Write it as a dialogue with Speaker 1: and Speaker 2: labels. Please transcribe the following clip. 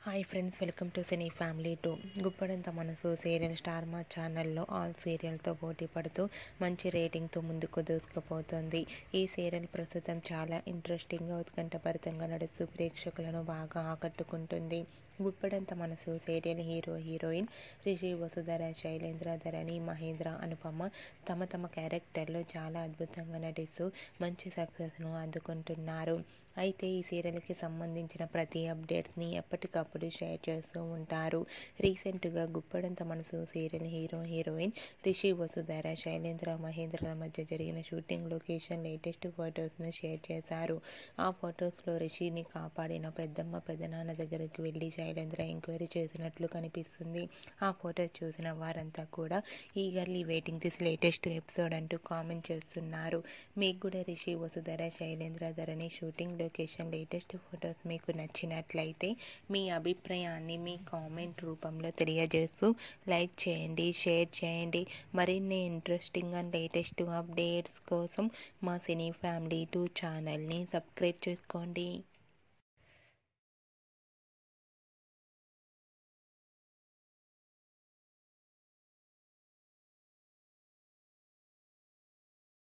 Speaker 1: Hi friends, welcome to cine family 2. Guppedantha Manasu serial star మా ఛానల్లో all సీరియల్తో పోటీ పడుతూ మంచి రేటింగ్తో ముందుకు దూసుకుపోతుంది. ఈ సీరియల్ ప్రస్తుతం చాలా ఇంట్రెస్టింగ్గా ఉత్కంఠభరితంగా నడుస్తూ ప్రేక్షకులను బాగా ఆకట్టుకుంటుంది. Guppedantha Manasu serial hero heroine Rishi, Vasudhara, Shailendra, Dharani, Mahendra, Anupama తమ క్యారెక్టర్లో చాలా అద్భుతంగా నటిస్తూ మంచి సక్సెస్ను అందుకుంటున్నారు. అయితే ఈ సీరియల్కి సంబంధించిన ప్రతి అప్డేట్స్ని ఎప్పటికప్పుడు షేర్ చేస్తూ ఉంటారు. రీసెంట్గా Guppedantha Manasu serial hero heroine Rishi, Vasudhara, Shailendra, మహేంద్రల మధ్య జరిగిన షూటింగ్ లొకేషన్ లేటెస్ట్ ఫొటోస్ను షేర్ చేశారు. ఆ ఫొటోస్లో రిషిని కాపాడిన పెద్దమ్మ పెదనాన్న దగ్గరికి వెళ్ళి శైలేంద్ర ఎంక్వైరీ చేసినట్లు కనిపిస్తుంది. ఆ ఫొటోస్ చూసిన వారంతా కూడా eagerly waiting this latest episode అంటూ కామెంట్ చేస్తున్నారు. మీకు కూడా రిషి, వసుధర, శైలేంద్ర, ధరణి షూటింగ్ లొకేషన్ లేటెస్ట్ ఫొటోస్ మీకు నచ్చినట్లయితే మీ అభిప్రాయాన్ని మీ కామెంట్ రూపంలో తెలియజేస్తూ లైక్ చేయండి, షేర్ చేయండి. మరిన్ని ఇంట్రెస్టింగ్ అండ్ లేటెస్ట్ అప్డేట్స్ కోసం మా సినీ ఫ్యామిలీ 2 ఛానల్ని సబ్స్క్రైబ్ చేసుకోండి.